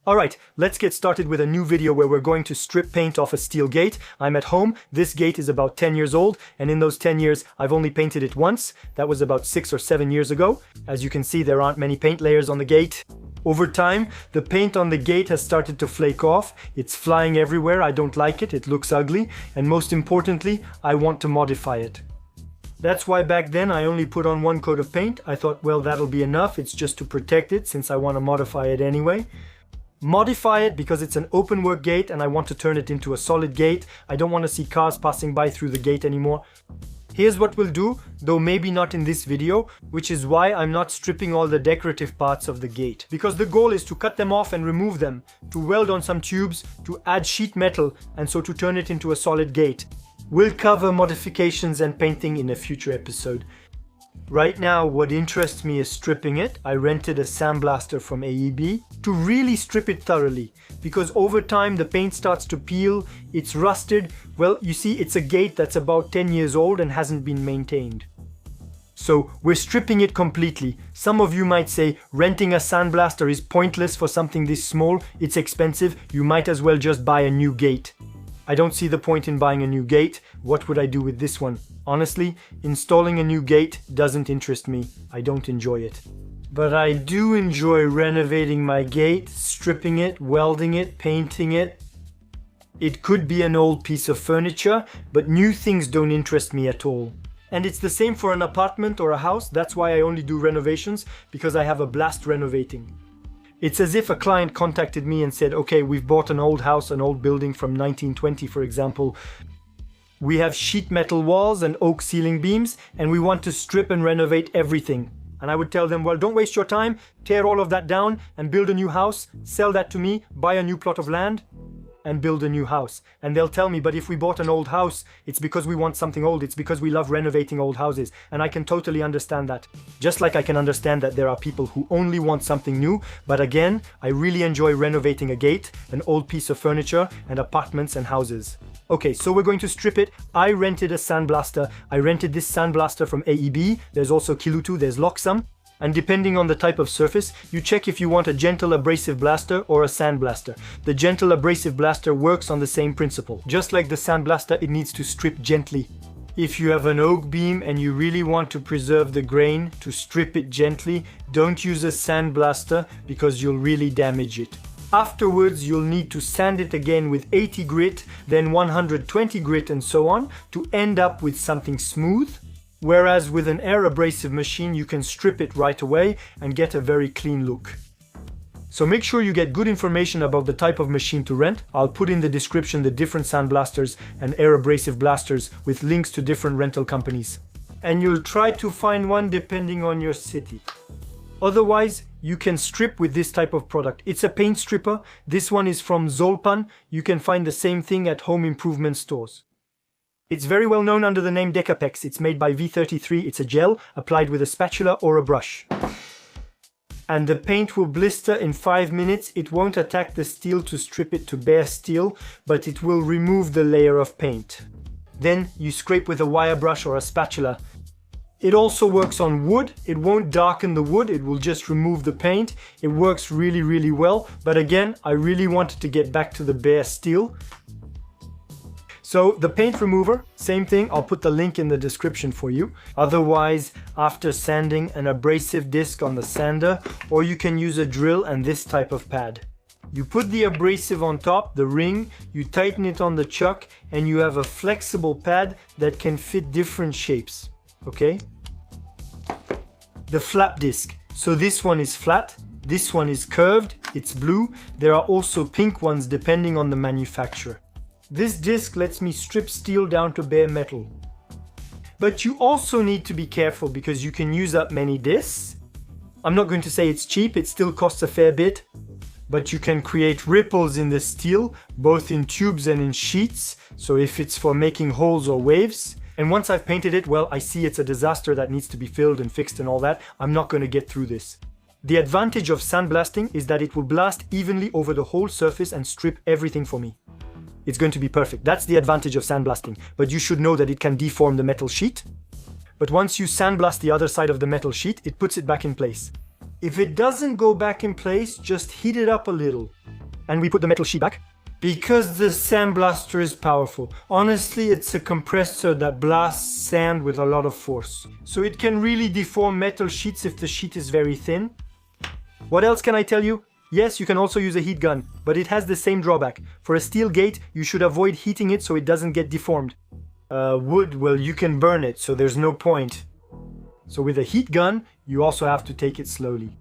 Alright, let's get started with a new video where we're going to strip paint off a steel gate. I'm at home, this gate is about 10 years old, and in those 10 years I've only painted it once. That was about 6 or 7 years ago. As you can see, there aren't many paint layers on the gate. Over time, the paint on the gate has started to flake off. It's flying everywhere, I don't like it, it looks ugly, and most importantly, I want to modify it. That's why back then I only put on one coat of paint. I thought, well, that'll be enough, it's just to protect it since I want to modify it anyway. Modify it because it's an open work gate and I want to turn it into a solid gate. I don't want to see cars passing by through the gate anymore. Here's what we'll do, though maybe not in this video, which is why I'm not stripping all the decorative parts of the gate. Because the goal is to cut them off and remove them, to weld on some tubes, to add sheet metal, and so to turn it into a solid gate. We'll cover modifications and painting in a future episode. Right now, what interests me is stripping it. I rented a sandblaster from AEB to really strip it thoroughly, because over time the paint starts to peel, it's rusted. Well, you see, it's a gate that's about 10 years old and hasn't been maintained. So we're stripping it completely. Some of you might say renting a sandblaster is pointless for something this small, it's expensive, you might as well just buy a new gate. I don't see the point in buying a new gate. What would I do with this one? Honestly, installing a new gate doesn't interest me. I don't enjoy it. But I do enjoy renovating my gate, stripping it, welding it, painting it. It could be an old piece of furniture, but new things don't interest me at all. And it's the same for an apartment or a house. That's why I only do renovations, because I have a blast renovating. It's as if a client contacted me and said, okay, we've bought an old house, an old building from 1920, for example. We have sheet metal walls and oak ceiling beams, and we want to strip and renovate everything. And I would tell them, well, don't waste your time, tear all of that down and build a new house, sell that to me, buy a new plot of land, and build a new house. And they'll tell me, but if we bought an old house, it's because we want something old, it's because we love renovating old houses. And I can totally understand that. Just like I can understand that there are people who only want something new, but again, I really enjoy renovating a gate, an old piece of furniture, and apartments and houses. Okay, so we're going to strip it. I rented a sandblaster. I rented this sandblaster from AEB. There's also Kilutu, there's Loxam. And depending on the type of surface, you check if you want a gentle abrasive blaster or a sandblaster. The gentle abrasive blaster works on the same principle. Just like the sandblaster, it needs to strip gently. If you have an oak beam and you really want to preserve the grain, to strip it gently, don't use a sandblaster because you'll really damage it. Afterwards, you'll need to sand it again with 80 grit, then 120 grit and so on, to end up with something smooth. Whereas with an air abrasive machine, you can strip it right away and get a very clean look. So make sure you get good information about the type of machine to rent. I'll put in the description the different sandblasters and air abrasive blasters with links to different rental companies. And you'll try to find one depending on your city. Otherwise, you can strip with this type of product. It's a paint stripper. This one is from Zolpan. You can find the same thing at home improvement stores. It's very well known under the name Decapex. It's made by V33. It's a gel applied with a spatula or a brush. And the paint will blister in 5 minutes. It won't attack the steel to strip it to bare steel, but it will remove the layer of paint. Then you scrape with a wire brush or a spatula. It also works on wood. It won't darken the wood, it will just remove the paint. It works really, really well. But again, I really wanted to get back to the bare steel. So the paint remover, same thing, I'll put the link in the description for you. Otherwise, after sanding, an abrasive disc on the sander, or you can use a drill and this type of pad. You put the abrasive on top, the ring, you tighten it on the chuck, and you have a flexible pad that can fit different shapes, okay? The flap disc. So this one is flat, this one is curved, it's blue. There are also pink ones depending on the manufacturer. This disc lets me strip steel down to bare metal. But you also need to be careful because you can use up many discs. I'm not going to say it's cheap, it still costs a fair bit. But you can create ripples in the steel, both in tubes and in sheets. So if it's for making holes or waves. And once I've painted it, well, I see it's a disaster that needs to be filled and fixed and all that. I'm not going to get through this. The advantage of sandblasting is that it will blast evenly over the whole surface and strip everything for me. It's going to be perfect. That's the advantage of sandblasting. But you should know that it can deform the metal sheet. But once you sandblast the other side of the metal sheet, it puts it back in place. If it doesn't go back in place, just heat it up a little. And we put the metal sheet back. Because the sandblaster is powerful. Honestly, it's a compressor that blasts sand with a lot of force. So it can really deform metal sheets if the sheet is very thin. What else can I tell you? Yes, you can also use a heat gun, but it has the same drawback. For a steel gate, you should avoid heating it so it doesn't get deformed. Wood, well, you can burn it, so there's no point. So with a heat gun, you also have to take it slowly.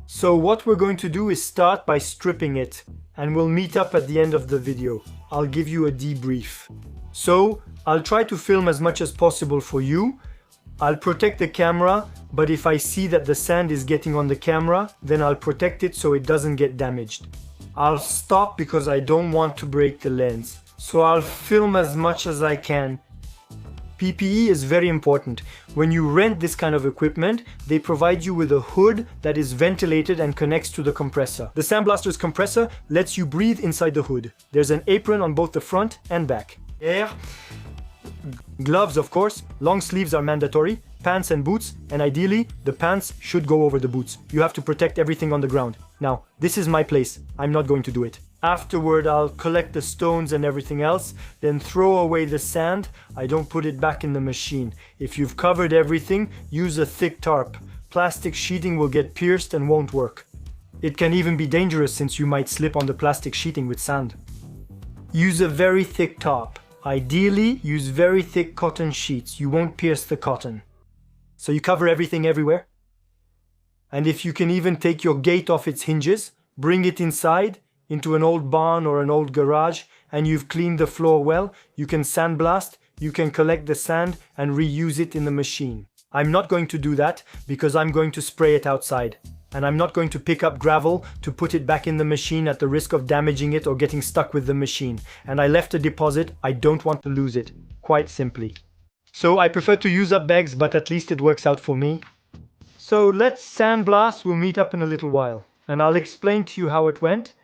So what we're going to do is start by stripping it, and we'll meet up at the end of the video. I'll give you a debrief. So I'll try to film as much as possible for you. I'll protect the camera, but if I see that the sand is getting on the camera, then I'll protect it so it doesn't get damaged. I'll stop because I don't want to break the lens. So I'll film as much as I can. PPE is very important. When you rent this kind of equipment, they provide you with a hood that is ventilated and connects to the compressor. The sandblaster's compressor lets you breathe inside the hood. There's an apron on both the front and back. Air. Gloves, of course. Long sleeves are mandatory. Pants and boots, and ideally, the pants should go over the boots. You have to protect everything on the ground. Now, this is my place. I'm not going to do it. Afterward, I'll collect the stones and everything else, then throw away the sand. I don't put it back in the machine. If you've covered everything, use a thick tarp. Plastic sheeting will get pierced and won't work. It can even be dangerous since you might slip on the plastic sheeting with sand. Use a very thick tarp. Ideally, use very thick cotton sheets. You won't pierce the cotton. So you cover everything everywhere. And if you can even take your gate off its hinges, bring it inside, into an old barn or an old garage, and you've cleaned the floor well, you can sandblast, you can collect the sand and reuse it in the machine. I'm not going to do that because I'm going to spray it outside. And I'm not going to pick up gravel to put it back in the machine at the risk of damaging it or getting stuck with the machine. And I left a deposit, I don't want to lose it, quite simply. So I prefer to use up bags, but at least it works out for me. So let's sandblast, we'll meet up in a little while. And I'll explain to you how it went.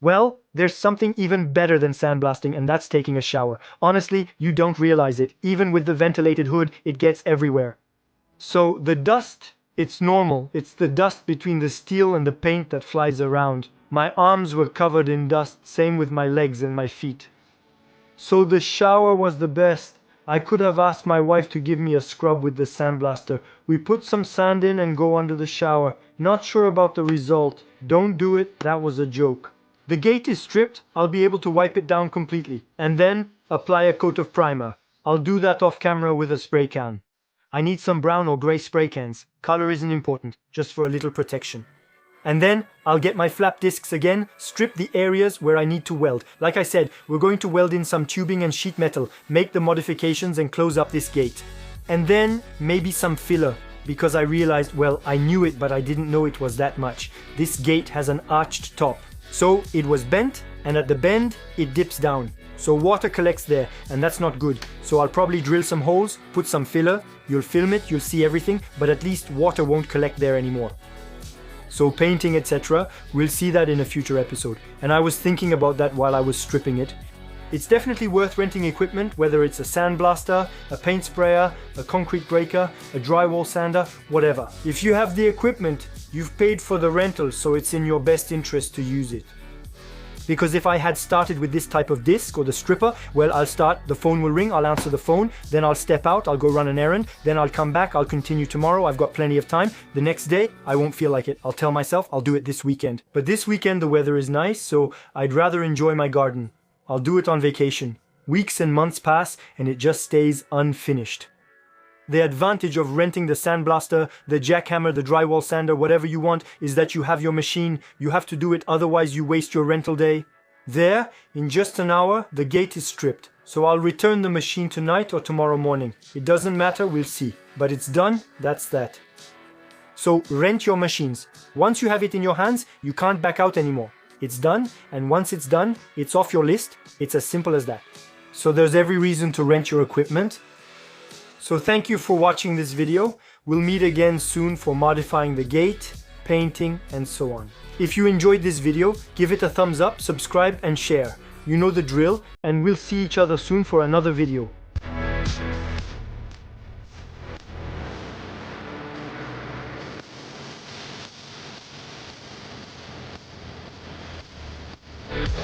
Well, there's something even better than sandblasting, and that's taking a shower. Honestly, you don't realize it. Even with the ventilated hood, it gets everywhere. So the dust, it's normal. It's the dust between the steel and the paint that flies around. My arms were covered in dust, same with my legs and my feet. So the shower was the best. I could have asked my wife to give me a scrub with the sandblaster. We put some sand in and go under the shower. Not sure about the result. Don't do it, that was a joke. The gate is stripped, I'll be able to wipe it down completely. And then, apply a coat of primer. I'll do that off camera with a spray can. I need some brown or grey spray cans. Color isn't important, just for a little protection. And then, I'll get my flap discs again, strip the areas where I need to weld. Like I said, we're going to weld in some tubing and sheet metal, make the modifications and close up this gate. And then, maybe some filler, because I realized, well, I knew it, but I didn't know it was that much. This gate has an arched top. So it was bent, and at the bend, it dips down. So water collects there, and that's not good. So I'll probably drill some holes, put some filler, you'll film it, you'll see everything, but at least water won't collect there anymore. So painting, etc., we'll see that in a future episode. And I was thinking about that while I was stripping it. It's definitely worth renting equipment, whether it's a sandblaster, a paint sprayer, a concrete breaker, a drywall sander, whatever. If you have the equipment, you've paid for the rental, so it's in your best interest to use it. Because if I had started with this type of disc or the stripper, well, I'll start, the phone will ring, I'll answer the phone, then I'll step out, I'll go run an errand, then I'll come back, I'll continue tomorrow, I've got plenty of time. The next day, I won't feel like it. I'll tell myself I'll do it this weekend. But this weekend the weather is nice, so I'd rather enjoy my garden. I'll do it on vacation. Weeks and months pass, and it just stays unfinished. The advantage of renting the sandblaster, the jackhammer, the drywall sander, whatever you want, is that you have your machine. You have to do it, otherwise you waste your rental day. There, in just an hour, the gate is stripped. So I'll return the machine tonight or tomorrow morning. It doesn't matter, we'll see. But it's done, that's that. So rent your machines. Once you have it in your hands, you can't back out anymore. It's done, and once it's done, it's off your list. It's as simple as that. So there's every reason to rent your equipment. So thank you for watching this video. We'll meet again soon for modifying the gate, painting, and so on. If you enjoyed this video, give it a thumbs up, subscribe, and share. You know the drill, and we'll see each other soon for another video.